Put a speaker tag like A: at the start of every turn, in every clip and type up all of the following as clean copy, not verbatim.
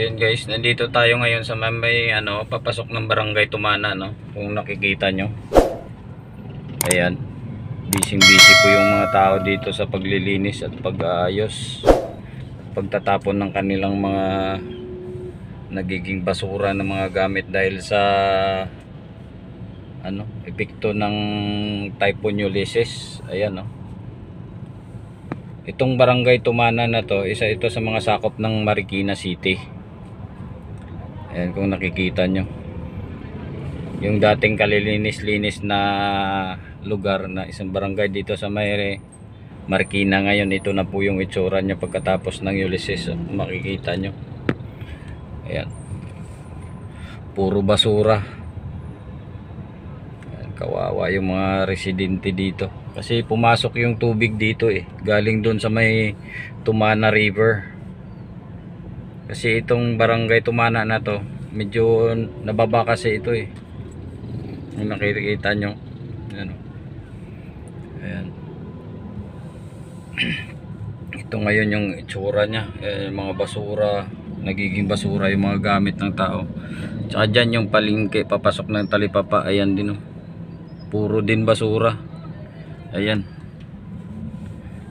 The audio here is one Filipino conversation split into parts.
A: Ayun guys, nandito tayo ngayon sa may papasok ng Barangay Tumana, no. Kung nakikita nyo. Ayan. Busy po yung mga tao dito sa paglilinis at pag-aayos. Pagtatapon ng kanilang mga nagiging basura ng mga gamit dahil sa epekto ng Typhoon Ulysses. Ayan, no. Itong Barangay Tumana na to, isa ito sa mga sakop ng Marikina City. Ayan, kung nakikita nyo yung dating kalilinis-linis na lugar na isang barangay dito sa may Marikina, ngayon ito na po yung itsura nya pagkatapos ng Ulysses. Makikita nyo, ayan, puro basura. Ayan, kawawa yung mga residente dito kasi pumasok yung tubig dito galing doon sa may Tumana River. Kasi itong Barangay Tumana na to, medyo nababa kasi ito Kung nakikita nyo. Ayan. Ito ngayon yung itsura nya. Yung mga basura, nagiging basura yung mga gamit ng tao. Tsaka dyan yung palengke, papasok ng Talipapa. Ayan din, puro din basura. Ayan.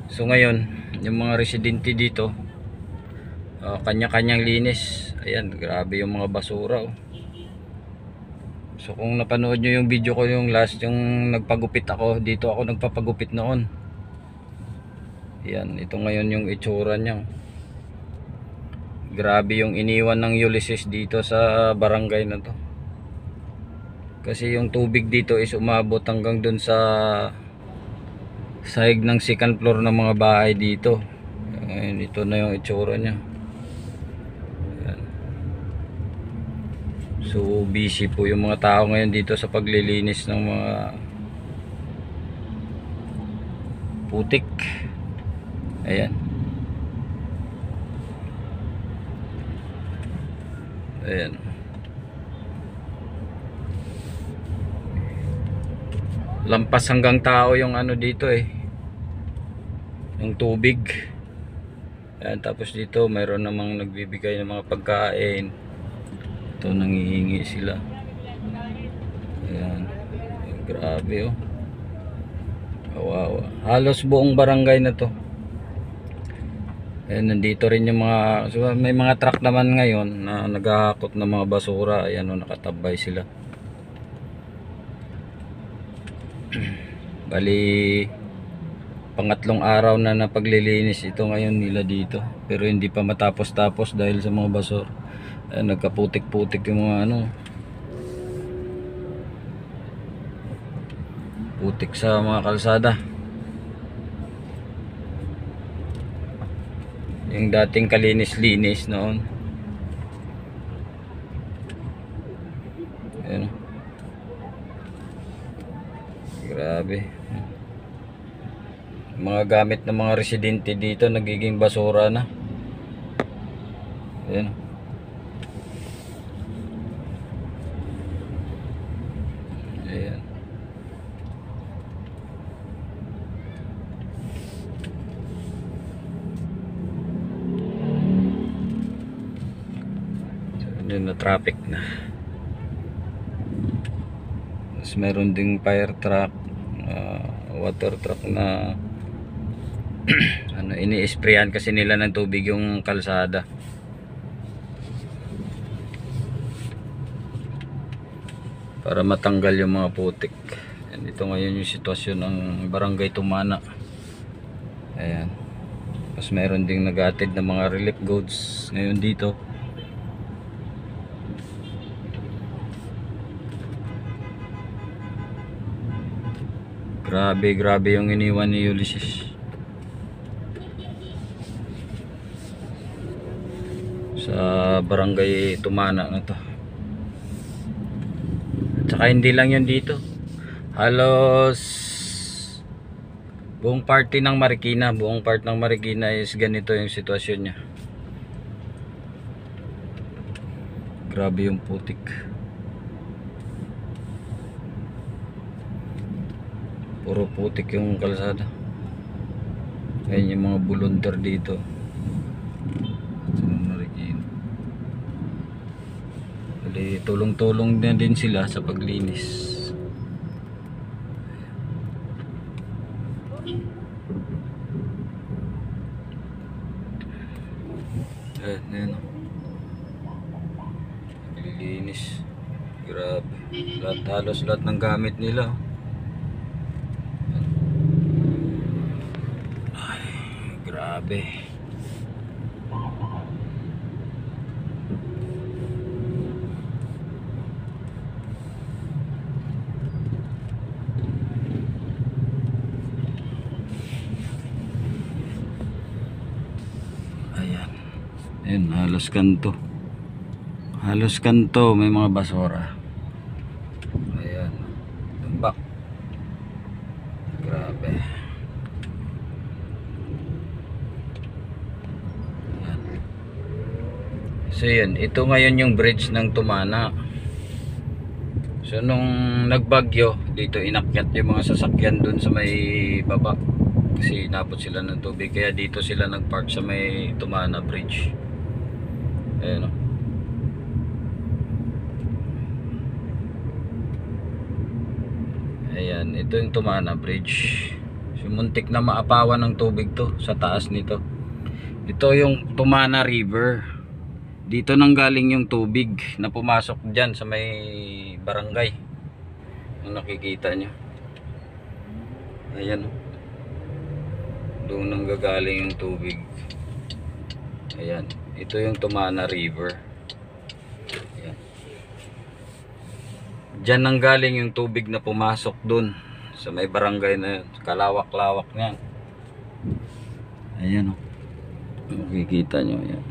A: So ngayon, yung mga residente dito, kanya-kanyang linis. Ayan, grabe yung mga basura. So kung napanood nyo yung video ko yung last, yung nagpagupit ako, dito ako nagpapagupit noon. Ayan, ito ngayon yung itsura niya. Grabe yung iniwan ng Ulysses dito sa barangay na to. Kasi yung tubig dito is umabot hanggang dun sa sahig ng second floor ng mga bahay dito. Ayan, ito na yung itsura niya. So busy po yung mga tao ngayon dito sa paglilinis ng mga putik. Ayan. Ayan. Lampas hanggang tao yung dito yung tubig. Ayan, tapos dito mayroon namang nagbibigay ng mga pagkain. Ito, nangihingi sila. Ayan. Grabe kawawa. Halos buong barangay na to. Ayan, nandito rin yung mga, so may mga truck naman ngayon na naghahakot ng mga basura. Ayan, nakatabay sila. Bali pangatlong araw na paglilinis ito ngayon nila dito, pero hindi pa matapos-tapos dahil sa mga basura. Nagkaputik-putik yung mga putik sa mga kalsada. Yung dating kalinis-linis noon. Ayan. Grabe. Mga gamit ng mga residente dito nagiging basura na. Ayan. Ayan. So, na traffic na. Tapos meron ding fire truck, water truck na ini-sprayan kasi nila ng tubig yung kalsada. Para matanggal yung mga putik. Ayan, ito ngayon yung sitwasyon ng Barangay Tumana. Ayan. Tapos meron ding nag-atid ng mga relief goods ngayon dito. Grabe yung iniwan ni Ulysses sa Barangay Tumana na to. Tsaka hindi lang yun dito, halos buong part ng Marikina is ganito yung sitwasyon nya. Grabe yung putik. Puro putik yung kalsada. Ayan yung mga bulunder dito. Di tulong-tulong na din sila sa paglinis. Ayan. Naglilinis. Grabe. Halos lahat ng gamit nila. Ay, grabe. Ayan, halos kanto may mga basura. Ayan, tumbak. Grabe. Ayan. So yan, ito ngayon yung bridge ng Tumana. So nung nagbagyo dito, inakyat yung mga sasakyan dun sa may baba kasi inabot sila ng tubig, kaya dito sila nagpark sa may Tumana Bridge. Ayan o. Ayan, ito yung Tumana Bridge. So, muntik na maapawan ng tubig to sa taas nito. Ito yung Tumana River. Dito nang galing yung tubig na pumasok dyan sa may barangay. Yung nakikita nyo. Ayan o. Doon nang gagaling yung tubig. Ayan. Ito yung Tumana River. Ayan. Diyan nang galing yung tubig na pumasok dun sa may barangay na yun. Kalawak-lawak niyan. Ayan o. Makikita nyo. Ayan.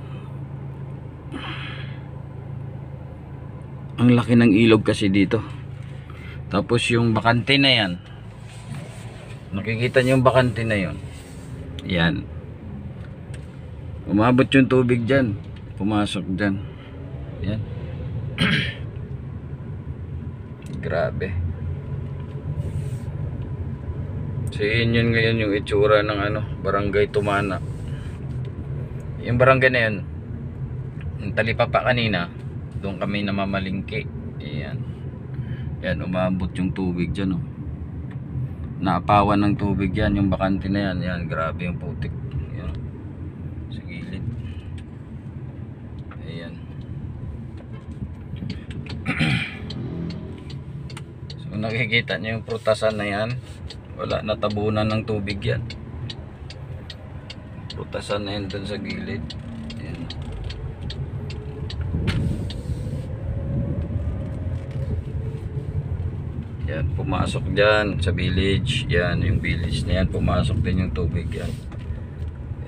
A: Ang laki ng ilog kasi dito. Tapos yung bakante na yan. Nakikita nyo yung bakante na yun. Ayan. Umabot yung tubig dyan. Pumasok dyan. Ayan. Grabe. So yun ngayon yung itsura ng barangay Tumana. Yung barangay na yun, yung talipapa kanina, doon kami namamalingki. Ayan. Ayan, umabot yung tubig dyan. Oh. Naapawan ng tubig yan, yung bakante na yan. Ayan, grabe yung putik. Ayan. Sa gilid. Ayan. So nakikita nyo yung prutasan na yan, wala natabunan ng tubig yan. Prutasan na yan dun sa gilid. Ayan. Yan, pumasok dyan sa village. Yan, yung village na yan, pumasok din yung tubig yan.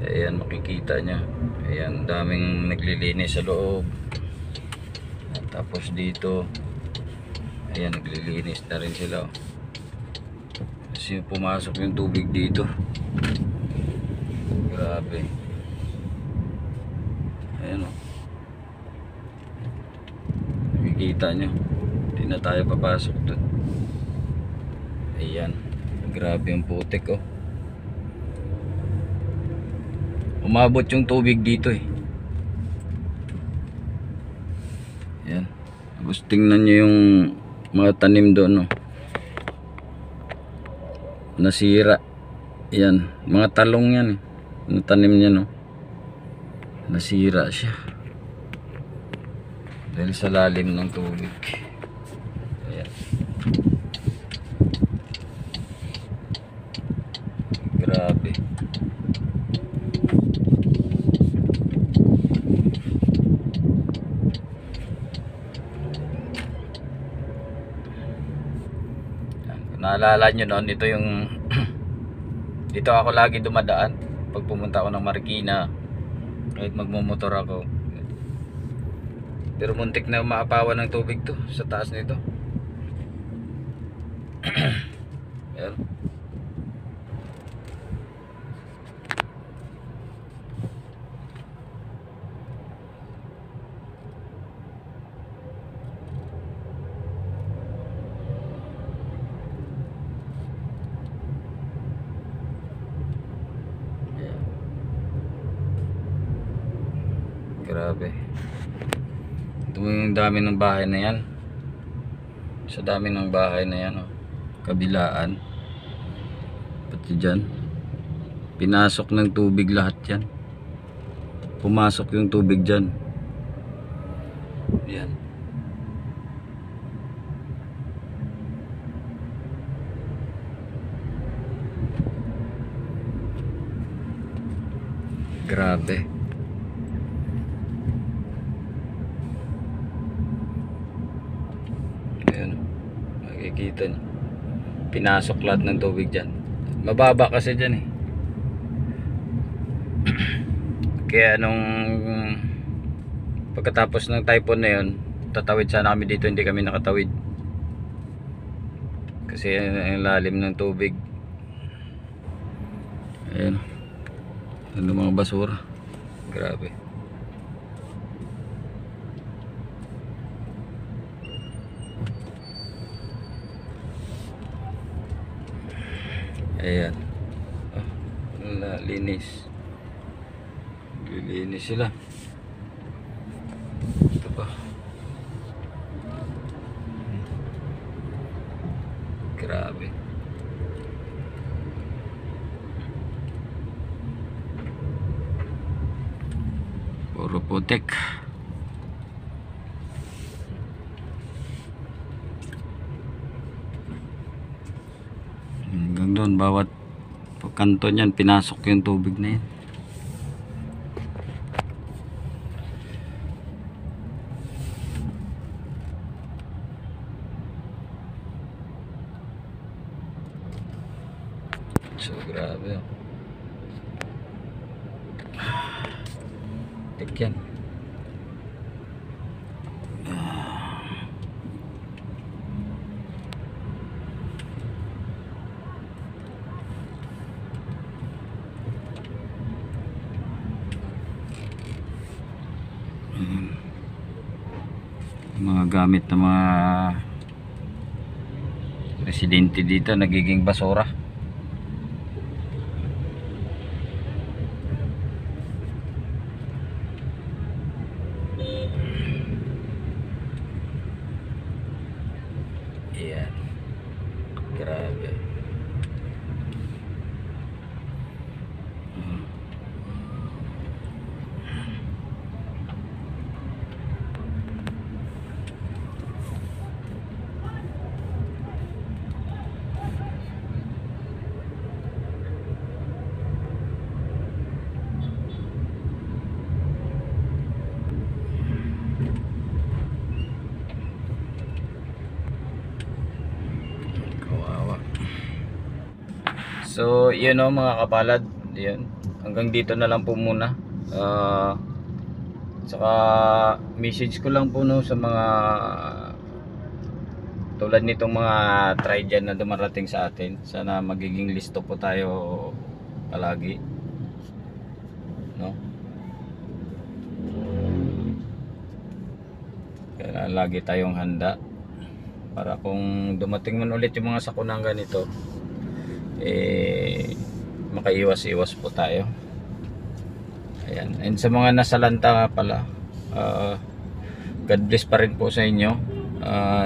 A: Ayan, makikita nyo. Ayan, daming naglilinis sa loob. At tapos dito, ayan, naglilinis na rin sila. Kasi pumasok yung tubig dito. Grabe. Ayan o. Nakikita nyo. Hindi na tayo papasok dun. Ayan. Grabe yung putik oh. Umabot yung tubig dito eh. Ayan. Tapos tingnan nyo yung mga tanim doon oh. Nasira. Ayan. Mga talong yan eh. Yung tanim niya no. Nasira siya. Dahil sa lalim ng tubig. Ayan. Grabe. Naalala nyo noon, ito yung dito ako lagi dumadaan pag pumunta ako ng Marikina kahit magmumotor ako, pero muntik na maapawan ng tubig to sa taas nito. Ayan. Grabe. Ito yung dami ng bahay na yan. Sa dami ng bahay na yan, oh. Kabilaan. Pati dyan. Pinasok ng tubig lahat yan. Pumasok yung tubig dyan. Yan. Grabe. Ayan, makikita nyo. Pinasok lahat ng tubig dyan. Mababa kasi dyan eh. Kaya nung pagkatapos ng typhoon na yun, tatawid sana kami dito, hindi kami nakatawid. Kasi ang lalim ng tubig. Ayan. Ano mga basura. Grabe. Ayan. Oh, linis. Lilinis sila. Ito pa. Grabe. Puro putik. Hanggang doon, bawat kanto niyan pinasok yung tubig na yan. So grabe. Tik yan. Mga gamit ng mga residente dito nagiging basura. Ayan. Grabe. So, yun o mga kapalad, yun. Hanggang dito na lang po muna. Saka message ko lang po no sa mga tulad nitong mga try dyan na dumarating sa atin. Sana magiging listo po tayo palagi, no? Kaya lagi tayong handa para kung dumating man ulit yung mga sakunang ganito, makaiwas-iwas po tayo. Ayan. And sa mga nasalanta pala, God bless pa rin po sa inyo.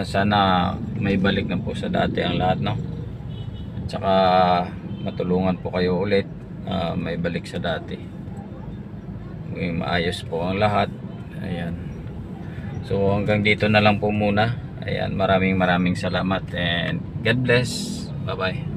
A: Sana may balik na po sa dati ang lahat, no? At saka matulungan po kayo ulit, may balik sa dati. Maayos po ang lahat. Ayan. So hanggang dito na lang po muna. Ayan, maraming salamat and God bless. Bye bye.